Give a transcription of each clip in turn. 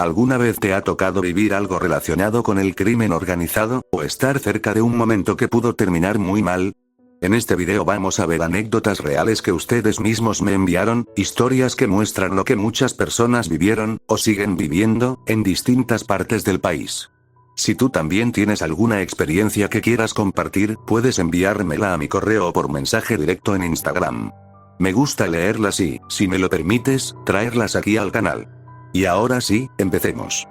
¿Alguna vez te ha tocado vivir algo relacionado con el crimen organizado, o estar cerca de un momento que pudo terminar muy mal? En este video vamos a ver anécdotas reales que ustedes mismos me enviaron, historias que muestran lo que muchas personas vivieron, o siguen viviendo, en distintas partes del país. Si tú también tienes alguna experiencia que quieras compartir, puedes enviármela a mi correo o por mensaje directo en Instagram. Me gusta leerlas y, si me lo permites, traerlas aquí al canal. Y ahora sí, empecemos.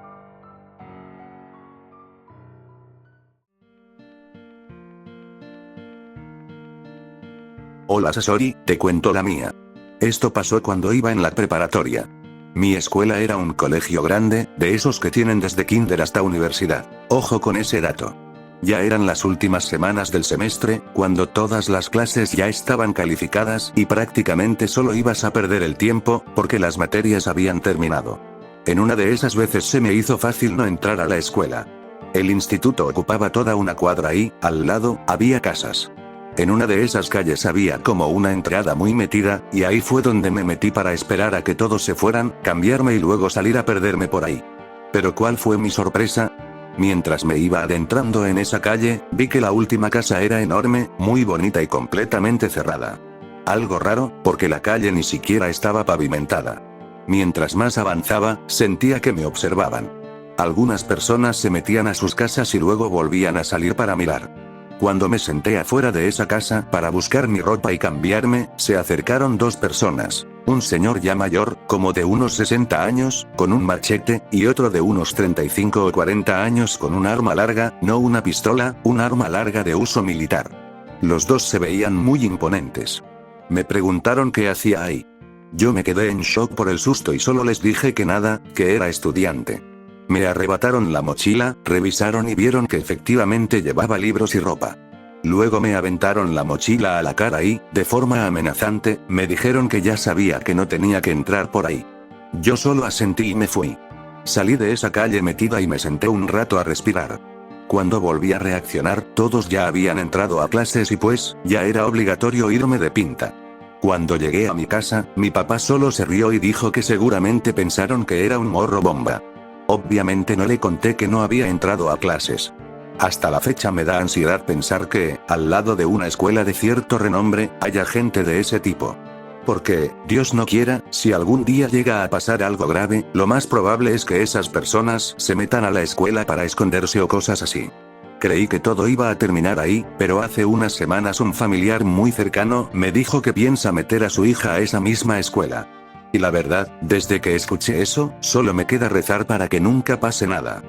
Hola Sasori, te cuento la mía. Esto pasó cuando iba en la preparatoria. Mi escuela era un colegio grande, de esos que tienen desde kinder hasta universidad. Ojo con ese dato. Ya eran las últimas semanas del semestre, cuando todas las clases ya estaban calificadas y prácticamente solo ibas a perder el tiempo, porque las materias habían terminado. En una de esas veces se me hizo fácil no entrar a la escuela. El instituto ocupaba toda una cuadra y, al lado, había casas. En una de esas calles había como una entrada muy metida, y ahí fue donde me metí para esperar a que todos se fueran, cambiarme y luego salir a perderme por ahí. Pero ¿cuál fue mi sorpresa? Mientras me iba adentrando en esa calle, vi que la última casa era enorme, muy bonita y completamente cerrada. Algo raro, porque la calle ni siquiera estaba pavimentada. Mientras más avanzaba, sentía que me observaban. Algunas personas se metían a sus casas y luego volvían a salir para mirar. Cuando me senté afuera de esa casa para buscar mi ropa y cambiarme, se acercaron dos personas. Un señor ya mayor, como de unos 60 años, con un machete, y otro de unos 35 o 40 años con un arma larga, no una pistola, un arma larga de uso militar. Los dos se veían muy imponentes. Me preguntaron qué hacía ahí. Yo me quedé en shock por el susto y solo les dije que nada, que era estudiante. Me arrebataron la mochila, revisaron y vieron que efectivamente llevaba libros y ropa. Luego me aventaron la mochila a la cara y, de forma amenazante, me dijeron que ya sabía que no tenía que entrar por ahí. Yo solo asentí y me fui. Salí de esa calle metida y me senté un rato a respirar. Cuando volví a reaccionar, todos ya habían entrado a clases y pues, ya era obligatorio irme de pinta. Cuando llegué a mi casa, mi papá solo se rió y dijo que seguramente pensaron que era un morro bomba. Obviamente no le conté que no había entrado a clases. Hasta la fecha me da ansiedad pensar que, al lado de una escuela de cierto renombre, haya gente de ese tipo. Porque, Dios no quiera, si algún día llega a pasar algo grave, lo más probable es que esas personas se metan a la escuela para esconderse o cosas así. Creí que todo iba a terminar ahí, pero hace unas semanas un familiar muy cercano me dijo que piensa meter a su hija a esa misma escuela. Y la verdad, desde que escuché eso, solo me queda rezar para que nunca pase nada.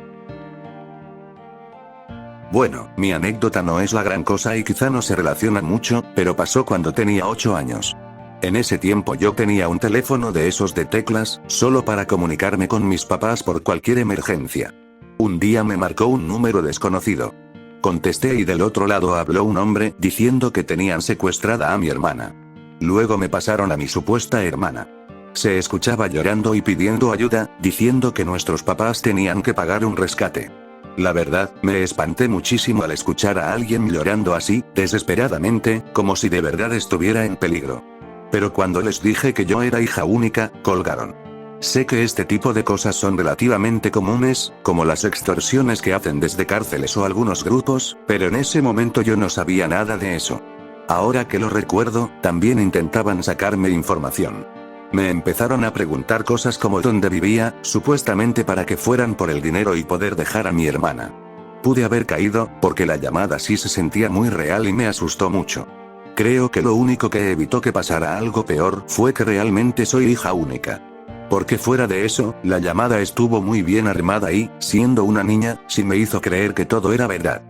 Bueno, mi anécdota no es la gran cosa y quizá no se relaciona mucho, pero pasó cuando tenía 8 años. En ese tiempo yo tenía un teléfono de esos de teclas, solo para comunicarme con mis papás por cualquier emergencia. Un día me marcó un número desconocido. Contesté y del otro lado habló un hombre diciendo que tenían secuestrada a mi hermana. Luego me pasaron a mi supuesta hermana. Se escuchaba llorando y pidiendo ayuda, diciendo que nuestros papás tenían que pagar un rescate. La verdad, me espanté muchísimo al escuchar a alguien llorando así, desesperadamente, como si de verdad estuviera en peligro. Pero cuando les dije que yo era hija única, colgaron. Sé que este tipo de cosas son relativamente comunes, como las extorsiones que hacen desde cárceles o algunos grupos, pero en ese momento yo no sabía nada de eso. Ahora que lo recuerdo, también intentaban sacarme información. Me empezaron a preguntar cosas como dónde vivía, supuestamente para que fueran por el dinero y poder dejar a mi hermana. Pude haber caído, porque la llamada sí se sentía muy real y me asustó mucho. Creo que lo único que evitó que pasara algo peor fue que realmente soy hija única. Porque fuera de eso, la llamada estuvo muy bien armada y, siendo una niña, sí me hizo creer que todo era verdad.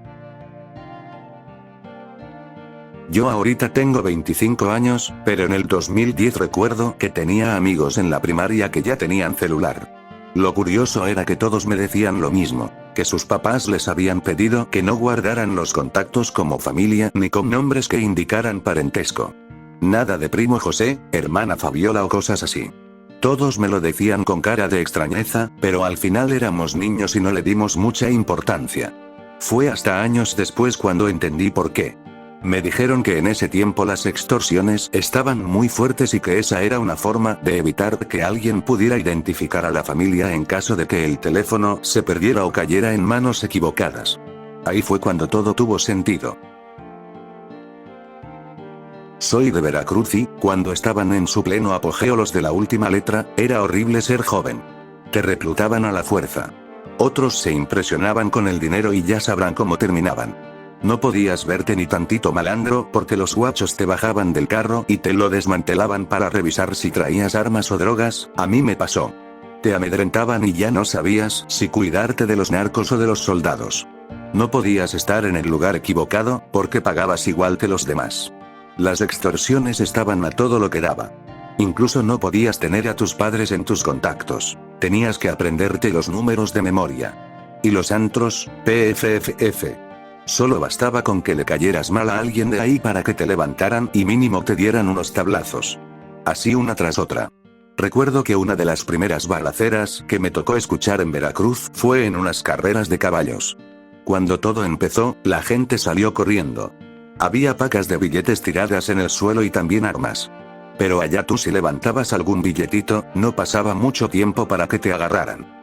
Yo ahorita tengo 25 años, pero en el 2010 recuerdo que tenía amigos en la primaria que ya tenían celular. Lo curioso era que todos me decían lo mismo, que sus papás les habían pedido que no guardaran los contactos como familia ni con nombres que indicaran parentesco. Nada de primo José, hermana Fabiola o cosas así. Todos me lo decían con cara de extrañeza, pero al final éramos niños y no le dimos mucha importancia. Fue hasta años después cuando entendí por qué. Me dijeron que en ese tiempo las extorsiones estaban muy fuertes y que esa era una forma de evitar que alguien pudiera identificar a la familia en caso de que el teléfono se perdiera o cayera en manos equivocadas. Ahí fue cuando todo tuvo sentido. Soy de Veracruz y, cuando estaban en su pleno apogeo los de la última letra, era horrible ser joven. Te reclutaban a la fuerza. Otros se impresionaban con el dinero y ya sabrán cómo terminaban. No podías verte ni tantito malandro porque los guachos te bajaban del carro y te lo desmantelaban para revisar si traías armas o drogas. A mí me pasó. Te amedrentaban y ya no sabías si cuidarte de los narcos o de los soldados. No podías estar en el lugar equivocado porque pagabas igual que los demás. Las extorsiones estaban a todo lo que daba. Incluso no podías tener a tus padres en tus contactos. Tenías que aprenderte los números de memoria. Y los antros, PFFF. Solo bastaba con que le cayeras mal a alguien de ahí para que te levantaran y mínimo te dieran unos tablazos. Así una tras otra. Recuerdo que una de las primeras balaceras que me tocó escuchar en Veracruz fue en unas carreras de caballos. Cuando todo empezó, la gente salió corriendo. Había pacas de billetes tiradas en el suelo y también armas. Pero allá tú si levantabas algún billetito, no pasaba mucho tiempo para que te agarraran.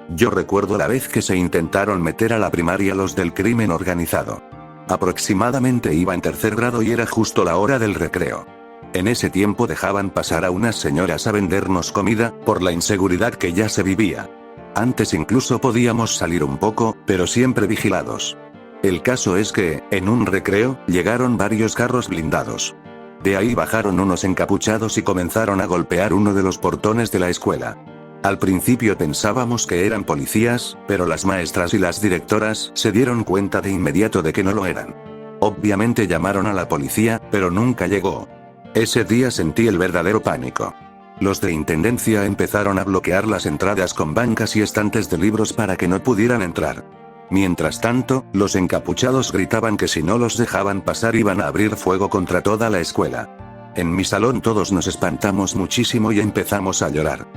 Yo recuerdo la vez que se intentaron meter a la primaria los del crimen organizado. Aproximadamente iba en tercer grado y era justo la hora del recreo. En ese tiempo dejaban pasar a unas señoras a vendernos comida, por la inseguridad que ya se vivía. Antes incluso podíamos salir un poco, pero siempre vigilados. El caso es que, en un recreo, llegaron varios carros blindados. De ahí bajaron unos encapuchados y comenzaron a golpear uno de los portones de la escuela. Al principio pensábamos que eran policías, pero las maestras y las directoras se dieron cuenta de inmediato de que no lo eran. Obviamente llamaron a la policía, pero nunca llegó. Ese día sentí el verdadero pánico. Los de intendencia empezaron a bloquear las entradas con bancas y estantes de libros para que no pudieran entrar. Mientras tanto, los encapuchados gritaban que si no los dejaban pasar iban a abrir fuego contra toda la escuela. En mi salón todos nos espantamos muchísimo y empezamos a llorar.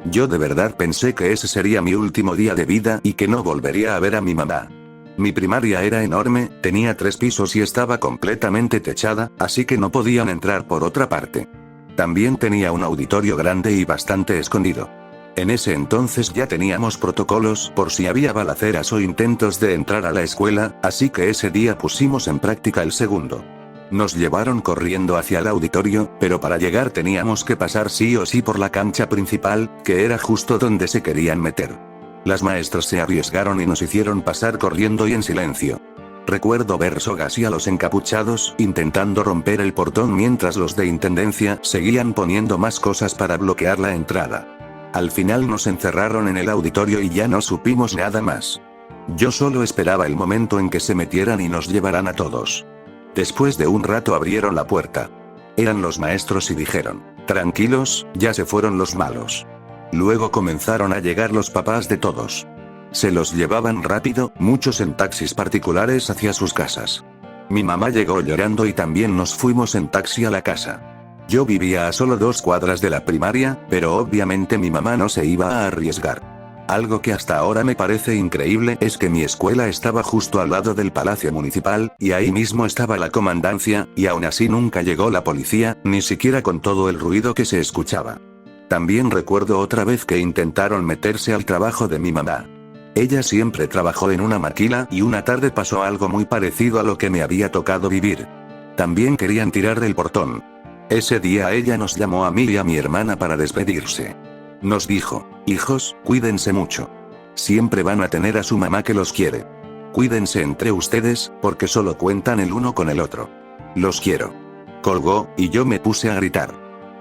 Yo de verdad pensé que ese sería mi último día de vida y que no volvería a ver a mi mamá. Mi primaria era enorme, tenía 3 pisos y estaba completamente techada, así que no podían entrar por otra parte. También tenía un auditorio grande y bastante escondido. En ese entonces ya teníamos protocolos por si había balaceras o intentos de entrar a la escuela, así que ese día pusimos en práctica el segundo. Nos llevaron corriendo hacia el auditorio, pero para llegar teníamos que pasar sí o sí por la cancha principal, que era justo donde se querían meter. Las maestras se arriesgaron y nos hicieron pasar corriendo y en silencio. Recuerdo ver sogas y a los encapuchados intentando romper el portón mientras los de intendencia seguían poniendo más cosas para bloquear la entrada. Al final nos encerraron en el auditorio y ya no supimos nada más. Yo solo esperaba el momento en que se metieran y nos llevaran a todos. Después de un rato abrieron la puerta. Eran los maestros y dijeron: tranquilos, ya se fueron los malos. Luego comenzaron a llegar los papás de todos. Se los llevaban rápido, muchos en taxis particulares hacia sus casas. Mi mamá llegó llorando y también nos fuimos en taxi a la casa. Yo vivía a solo 2 cuadras de la primaria, pero obviamente mi mamá no se iba a arriesgar. Algo que hasta ahora me parece increíble es que mi escuela estaba justo al lado del Palacio Municipal, y ahí mismo estaba la comandancia, y aún así nunca llegó la policía, ni siquiera con todo el ruido que se escuchaba. También recuerdo otra vez que intentaron meterse al trabajo de mi mamá. Ella siempre trabajó en una maquila y una tarde pasó algo muy parecido a lo que me había tocado vivir. También querían tirar del portón. Ese día ella nos llamó a mí y a mi hermana para despedirse. Nos dijo: hijos, cuídense mucho. Siempre van a tener a su mamá que los quiere. Cuídense entre ustedes, porque solo cuentan el uno con el otro. Los quiero. Colgó, y yo me puse a gritar.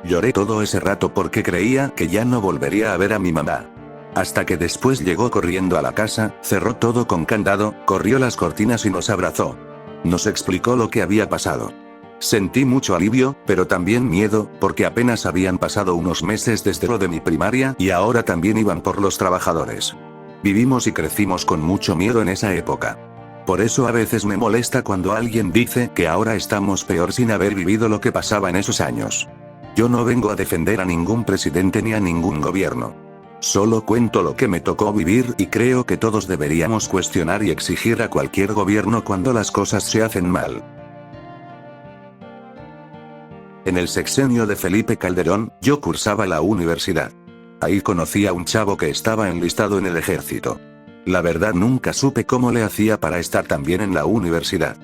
Lloré todo ese rato porque creía que ya no volvería a ver a mi mamá. Hasta que después llegó corriendo a la casa, cerró todo con candado, corrió las cortinas y nos abrazó. Nos explicó lo que había pasado. Sentí mucho alivio, pero también miedo, porque apenas habían pasado unos meses desde lo de mi primaria y ahora también iban por los trabajadores. Vivimos y crecimos con mucho miedo en esa época. Por eso a veces me molesta cuando alguien dice que ahora estamos peor sin haber vivido lo que pasaba en esos años. Yo no vengo a defender a ningún presidente ni a ningún gobierno. Solo cuento lo que me tocó vivir y creo que todos deberíamos cuestionar y exigir a cualquier gobierno cuando las cosas se hacen mal. En el sexenio de Felipe Calderón, yo cursaba la universidad. Ahí conocí a un chavo que estaba enlistado en el ejército. La verdad nunca supe cómo le hacía para estar tan bien en la universidad.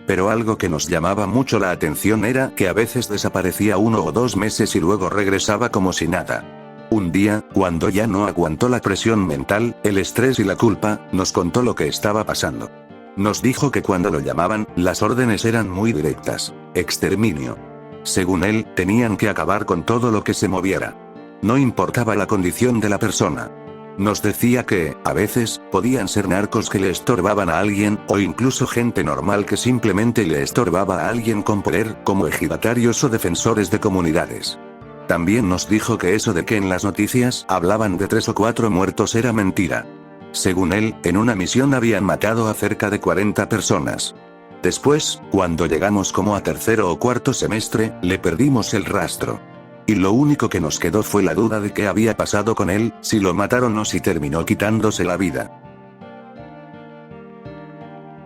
Pero algo que nos llamaba mucho la atención era que a veces desaparecía 1 o 2 meses y luego regresaba como si nada. Un día, cuando ya no aguantó la presión mental, el estrés y la culpa, nos contó lo que estaba pasando. Nos dijo que cuando lo llamaban, las órdenes eran muy directas: exterminio. Según él, tenían que acabar con todo lo que se moviera. No importaba la condición de la persona. Nos decía que, a veces, podían ser narcos que le estorbaban a alguien, o incluso gente normal que simplemente le estorbaba a alguien con poder, como ejidatarios o defensores de comunidades. También nos dijo que eso de que en las noticias hablaban de 3 o 4 muertos era mentira. Según él, en una misión habían matado a cerca de 40 personas. Después, cuando llegamos como a tercero o cuarto semestre, le perdimos el rastro. Y lo único que nos quedó fue la duda de qué había pasado con él, si lo mataron o si terminó quitándose la vida.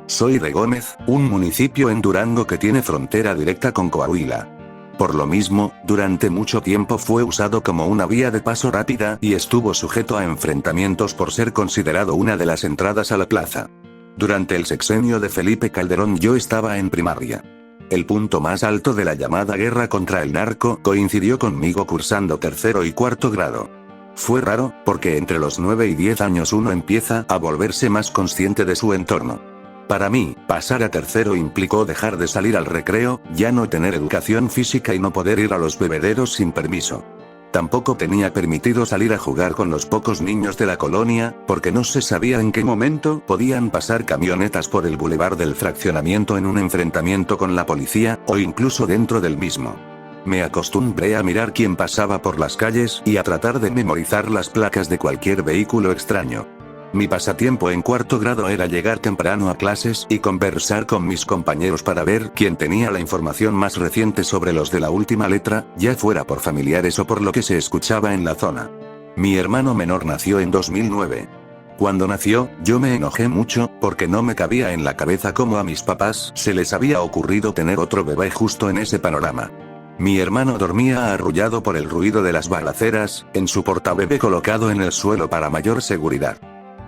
Soy de Gómez, un municipio en Durango que tiene frontera directa con Coahuila. Por lo mismo, durante mucho tiempo fue usado como una vía de paso rápida y estuvo sujeto a enfrentamientos por ser considerado una de las entradas a la plaza. Durante el sexenio de Felipe Calderón yo estaba en primaria. El punto más alto de la llamada guerra contra el narco coincidió conmigo cursando tercero y cuarto grado. Fue raro, porque entre los 9 y 10 años uno empieza a volverse más consciente de su entorno. Para mí, pasar a tercero implicó dejar de salir al recreo, ya no tener educación física y no poder ir a los bebederos sin permiso. Tampoco tenía permitido salir a jugar con los pocos niños de la colonia, porque no se sabía en qué momento podían pasar camionetas por el bulevar del fraccionamiento en un enfrentamiento con la policía, o incluso dentro del mismo. Me acostumbré a mirar quién pasaba por las calles y a tratar de memorizar las placas de cualquier vehículo extraño. Mi pasatiempo en cuarto grado era llegar temprano a clases y conversar con mis compañeros para ver quién tenía la información más reciente sobre los de la última letra, ya fuera por familiares o por lo que se escuchaba en la zona. Mi hermano menor nació en 2009. Cuando nació, yo me enojé mucho, porque no me cabía en la cabeza cómo a mis papás se les había ocurrido tener otro bebé justo en ese panorama. Mi hermano dormía arrullado por el ruido de las balaceras, en su portabebé colocado en el suelo para mayor seguridad.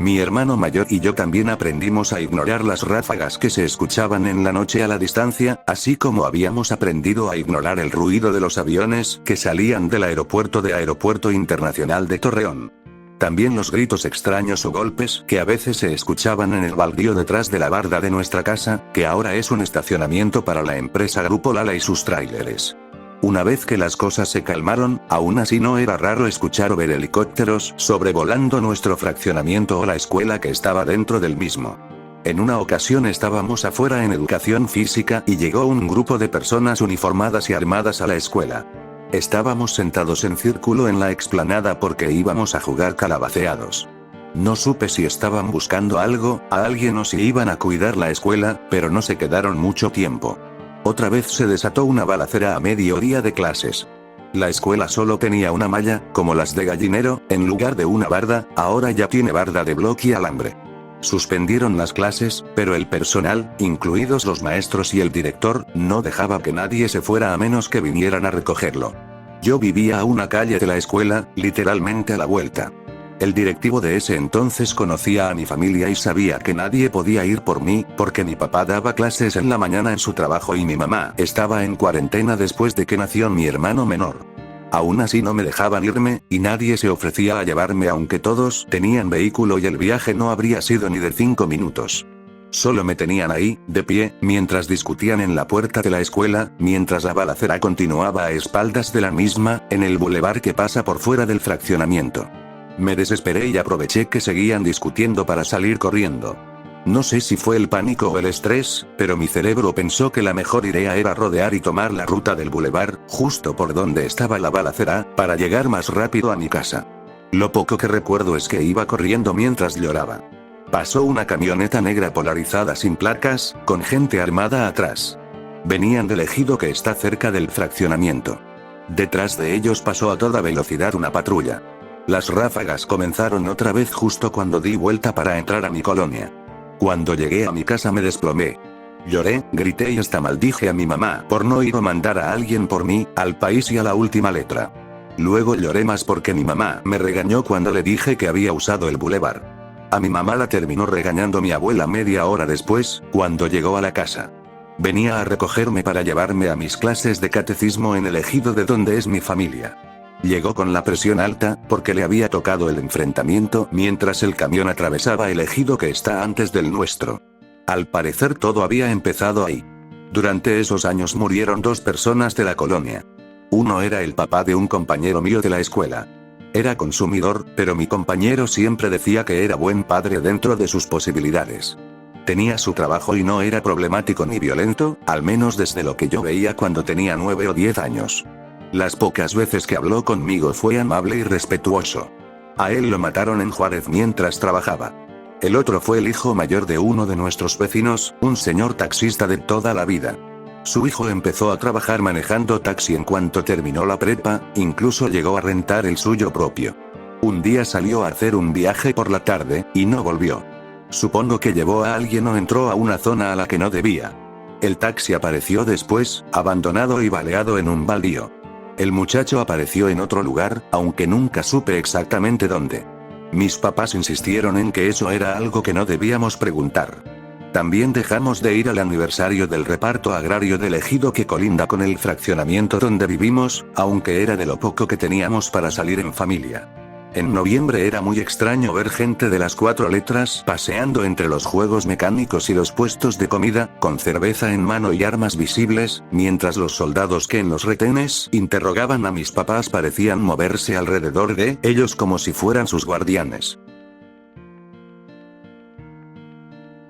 Mi hermano mayor y yo también aprendimos a ignorar las ráfagas que se escuchaban en la noche a la distancia, así como habíamos aprendido a ignorar el ruido de los aviones que salían del Aeropuerto Internacional de Torreón. También los gritos extraños o golpes que a veces se escuchaban en el baldío detrás de la barda de nuestra casa, que ahora es un estacionamiento para la empresa Grupo Lala y sus tráileres. Una vez que las cosas se calmaron, aún así no era raro escuchar o ver helicópteros sobrevolando nuestro fraccionamiento o la escuela que estaba dentro del mismo. En una ocasión estábamos afuera en educación física y llegó un grupo de personas uniformadas y armadas a la escuela. Estábamos sentados en círculo en la explanada porque íbamos a jugar calabaceados. No supe si estaban buscando algo, a alguien o si iban a cuidar la escuela, pero no se quedaron mucho tiempo. Otra vez se desató una balacera a mediodía de clases. La escuela solo tenía una malla, como las de Gallinero, en lugar de una barda, ahora ya tiene barda de bloque y alambre. Suspendieron las clases, pero el personal, incluidos los maestros y el director, no dejaba que nadie se fuera a menos que vinieran a recogerlo. Yo vivía a una calle de la escuela, literalmente a la vuelta. El directivo de ese entonces conocía a mi familia y sabía que nadie podía ir por mí, porque mi papá daba clases en la mañana en su trabajo y mi mamá estaba en cuarentena después de que nació mi hermano menor. Aún así no me dejaban irme, y nadie se ofrecía a llevarme aunque todos tenían vehículo y el viaje no habría sido ni de 5 minutos. Solo me tenían ahí, de pie, mientras discutían en la puerta de la escuela, mientras la balacera continuaba a espaldas de la misma, en el bulevar que pasa por fuera del fraccionamiento. Me desesperé y aproveché que seguían discutiendo para salir corriendo. No sé si fue el pánico o el estrés, pero mi cerebro pensó que la mejor idea era rodear y tomar la ruta del bulevar, justo por donde estaba la balacera, para llegar más rápido a mi casa. Lo poco que recuerdo es que iba corriendo mientras lloraba. Pasó una camioneta negra polarizada sin placas, con gente armada atrás. Venían del ejido que está cerca del fraccionamiento. Detrás de ellos pasó a toda velocidad una patrulla. Las ráfagas comenzaron otra vez justo cuando di vuelta para entrar a mi colonia. Cuando llegué a mi casa me desplomé. Lloré, grité y hasta maldije a mi mamá por no ir a mandar a alguien por mí, al país y a la última letra. Luego lloré más porque mi mamá me regañó cuando le dije que había usado el bulevar. A mi mamá la terminó regañando mi abuela media hora después, cuando llegó a la casa. Venía a recogerme para llevarme a mis clases de catecismo en el ejido de donde es mi familia. Llegó con la presión alta, porque le había tocado el enfrentamiento mientras el camión atravesaba el ejido que está antes del nuestro. Al parecer todo había empezado ahí. Durante esos años murieron 2 personas de la colonia. Uno era el papá de un compañero mío de la escuela. Era consumidor, pero mi compañero siempre decía que era buen padre dentro de sus posibilidades. Tenía su trabajo y no era problemático ni violento, al menos desde lo que yo veía cuando tenía 9 o 10 años. Las pocas veces que habló conmigo fue amable y respetuoso. A él lo mataron en Juárez mientras trabajaba. El otro fue el hijo mayor de uno de nuestros vecinos, un señor taxista de toda la vida. Su hijo empezó a trabajar manejando taxi en cuanto terminó la prepa, incluso llegó a rentar el suyo propio. Un día salió a hacer un viaje por la tarde, y no volvió. Supongo que llevó a alguien o entró a una zona a la que no debía. El taxi apareció después, abandonado y baleado en un baldío. El muchacho apareció en otro lugar, aunque nunca supe exactamente dónde. Mis papás insistieron en que eso era algo que no debíamos preguntar. También dejamos de ir al aniversario del reparto agrario del ejido que colinda con el fraccionamiento donde vivimos, aunque era de lo poco que teníamos para salir en familia. En noviembre era muy extraño ver gente de las 4 letras paseando entre los juegos mecánicos y los puestos de comida, con cerveza en mano y armas visibles, mientras los soldados que en los retenes interrogaban a mis papás parecían moverse alrededor de ellos como si fueran sus guardianes.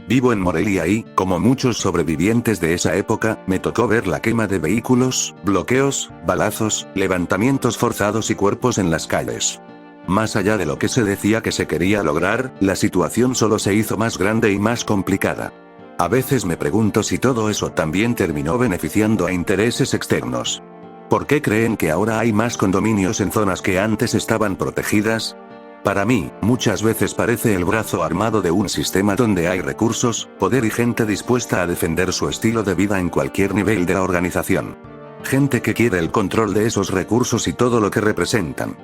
Vivo en Morelia y, como muchos sobrevivientes de esa época, me tocó ver la quema de vehículos, bloqueos, balazos, levantamientos forzados y cuerpos en las calles. Más allá de lo que se decía que se quería lograr, la situación solo se hizo más grande y más complicada. A veces me pregunto si todo eso también terminó beneficiando a intereses externos. ¿Por qué creen que ahora hay más condominios en zonas que antes estaban protegidas? Para mí, muchas veces parece el brazo armado de un sistema donde hay recursos, poder y gente dispuesta a defender su estilo de vida en cualquier nivel de la organización. Gente que quiere el control de esos recursos y todo lo que representan.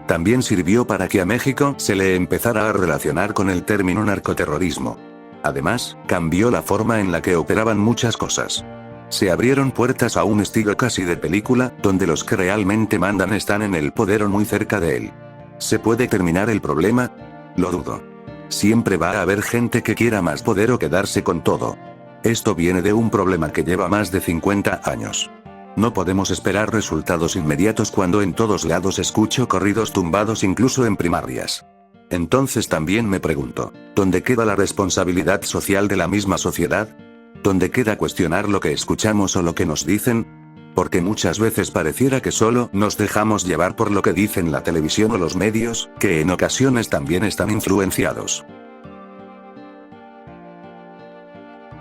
También sirvió para que a México se le empezara a relacionar con el término narcoterrorismo. Además, cambió la forma en la que operaban muchas cosas. Se abrieron puertas a un estilo casi de película, donde los que realmente mandan están en el poder o muy cerca de él. ¿Se puede terminar el problema? Lo dudo. Siempre va a haber gente que quiera más poder o quedarse con todo. Esto viene de un problema que lleva más de 50 años. No podemos esperar resultados inmediatos cuando en todos lados escucho corridos tumbados incluso en primarias. Entonces también me pregunto, ¿dónde queda la responsabilidad social de la misma sociedad? ¿Dónde queda cuestionar lo que escuchamos o lo que nos dicen? Porque muchas veces pareciera que solo nos dejamos llevar por lo que dicen la televisión o los medios, que en ocasiones también están influenciados.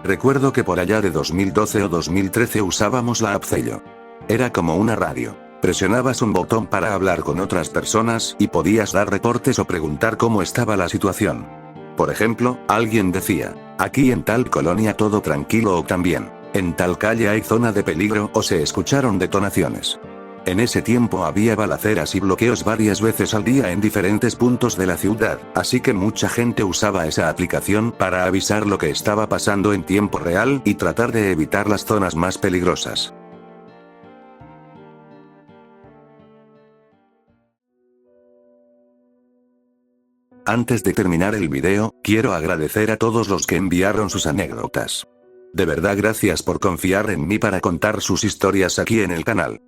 Recuerdo que por allá de 2012 o 2013 usábamos la app Zello. Era como una radio. Presionabas un botón para hablar con otras personas y podías dar reportes o preguntar cómo estaba la situación. Por ejemplo, alguien decía, aquí en tal colonia todo tranquilo o también, en tal calle hay zona de peligro o se escucharon detonaciones. En ese tiempo había balaceras y bloqueos varias veces al día en diferentes puntos de la ciudad, así que mucha gente usaba esa aplicación para avisar lo que estaba pasando en tiempo real y tratar de evitar las zonas más peligrosas. Antes de terminar el video, quiero agradecer a todos los que enviaron sus anécdotas. De verdad gracias por confiar en mí para contar sus historias aquí en el canal.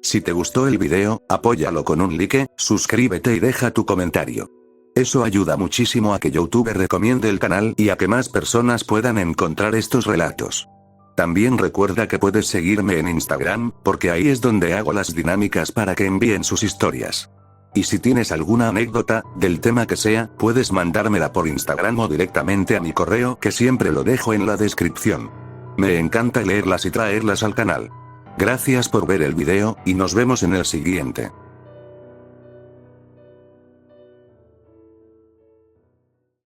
Si te gustó el video, apóyalo con un like, suscríbete y deja tu comentario. Eso ayuda muchísimo a que YouTube recomiende el canal y a que más personas puedan encontrar estos relatos. También recuerda que puedes seguirme en Instagram, porque ahí es donde hago las dinámicas para que envíen sus historias. Y si tienes alguna anécdota, del tema que sea, puedes mandármela por Instagram o directamente a mi correo que siempre lo dejo en la descripción. Me encanta leerlas y traerlas al canal. Gracias por ver el video, y nos vemos en el siguiente.